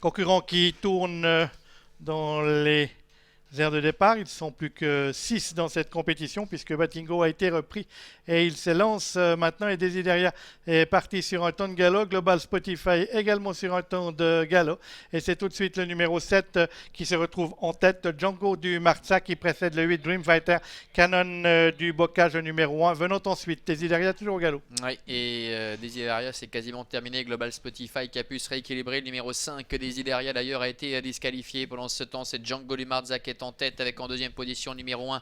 Concurrents qui tournent dans les aires de départ. Ils ne sont plus que 6 dans cette compétition puisque Batingo a été repris et il s'élance maintenant. Et Desideria est parti sur un temps de galop. Global Spotify également sur un temps de galop. Et c'est tout de suite le numéro 7 qui se retrouve en tête. Django du Marza qui précède le 8 Dreamfighter. Canon du Bocage numéro 1. Venant ensuite. Desideria toujours au galop. Oui, et Desideria c'est quasiment terminé. Global Spotify qui a pu se rééquilibrer. Le numéro 5 Desideria d'ailleurs a été disqualifié. Pendant ce temps, c'est Django du Marza qui est en tête avec en deuxième position numéro 1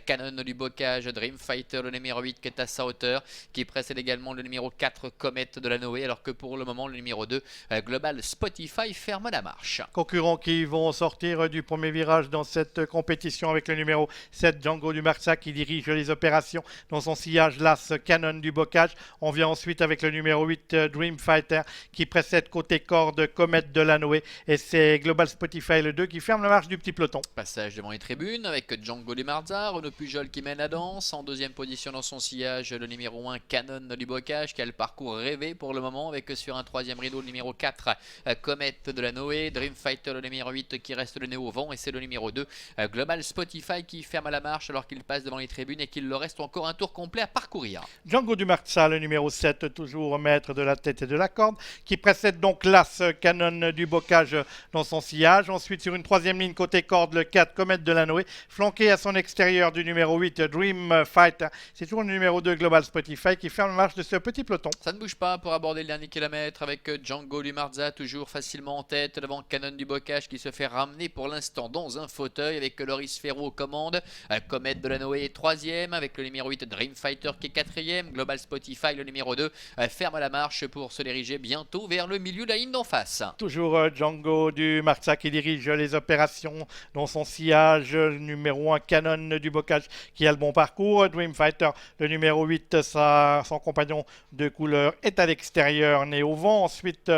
Canon du Bocage, Dreamfighter le numéro 8 qui est à sa hauteur, qui précède également le numéro 4 Comet de la Noé, alors que pour le moment le numéro 2 Global Spotify ferme la marche. Concurrents qui vont sortir du premier virage dans cette compétition avec le numéro 7 Django du Marza qui dirige les opérations dans son sillage l'As Canon du Bocage. On vient ensuite avec le numéro 8 Dreamfighter qui précède côté corde Comet de la Noé, et c'est Global Spotify le 2 qui ferme la marche du petit peloton. Passage devant les tribunes avec Django du Marza, Renaud Pujol qui mène la danse. En deuxième position dans son sillage le numéro 1 Canon du Bocage qui a le parcours rêvé pour le moment, avec sur un troisième rideau le numéro 4 Comet de la Noé, Dreamfighter le numéro 8 qui reste le nez au vent, et c'est le numéro 2 Global Spotify qui ferme la marche alors qu'il passe devant les tribunes et qu'il leur reste encore un tour complet à parcourir. Django du Marza, le numéro 7, toujours maître de la tête et de la corde, qui précède donc l'As Canon du Bocage dans son sillage. Ensuite sur une troisième ligne côté corde le 4 Comet de la Noé, flanqué à son extérieur du numéro 8 Dream Fighter. C'est toujours le numéro 2 Global Spotify qui ferme la marche de ce petit peloton. Ça ne bouge pas pour aborder le dernier kilomètre avec Django du Marza toujours facilement en tête devant Canon du Bocage qui se fait ramener pour l'instant dans un fauteuil avec Loris Ferro aux commandes. Comet de la Noé est troisième avec le numéro 8 Dreamfighter qui est quatrième. Global Spotify le numéro 2 ferme la marche pour se diriger bientôt vers le milieu de la ligne d'en face. Toujours Django du Marza qui dirige les opérations dans son sillage, numéro 1 Canon du Bocage qui a le bon parcours. Dreamfighter le numéro 8, son compagnon de couleur, est à l'extérieur, né au vent. Ensuite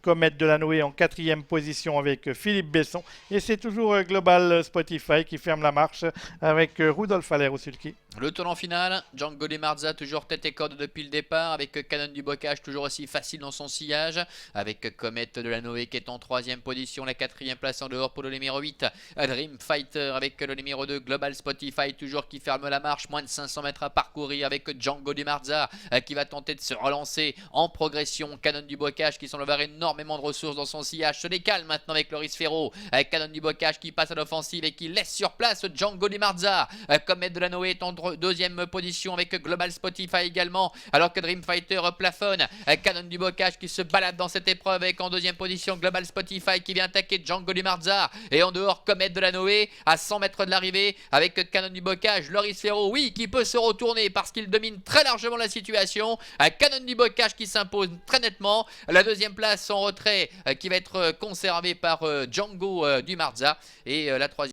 Comet de la Noé en quatrième position avec Philippe Besson, et c'est toujours Global Spotify qui ferme la marche avec Rudolf Haller au sulky. Le tournant final, Django du Marza toujours tête et corde depuis le départ avec Canon du Bocage toujours aussi facile dans son sillage, avec Comet de la Noé qui est en troisième position, la quatrième place en dehors pour le numéro 8 Dreamfighter, avec le numéro 2 Global Spotify toujours qui ferme la marche, moins de 500 mètres à parcourir avec Django du Marza qui va tenter de se relancer en progression. Canon du Bocage qui semble avoir énormément de ressources dans son sillage se décale maintenant avec Loris Ferro, Canon du Bocage qui passe à l'offensive et qui laisse sur place Django du Marza. Comet de la Noé est en deuxième position avec Global Spotify également, alors que Dreamfighter plafonne. Canon du Bocage qui se balade dans cette épreuve avec en deuxième position Global Spotify qui vient attaquer Django du Marza, et en dehors Comet de la Noé à 100 mètres de l'arrivée avec Canon du Bocage. Loris Ferro, oui, qui peut se retourner parce qu'il domine très largement la situation. Canon du Bocage qui s'impose très nettement. La deuxième place en retrait qui va être conservée par Django du Marza, et la troisième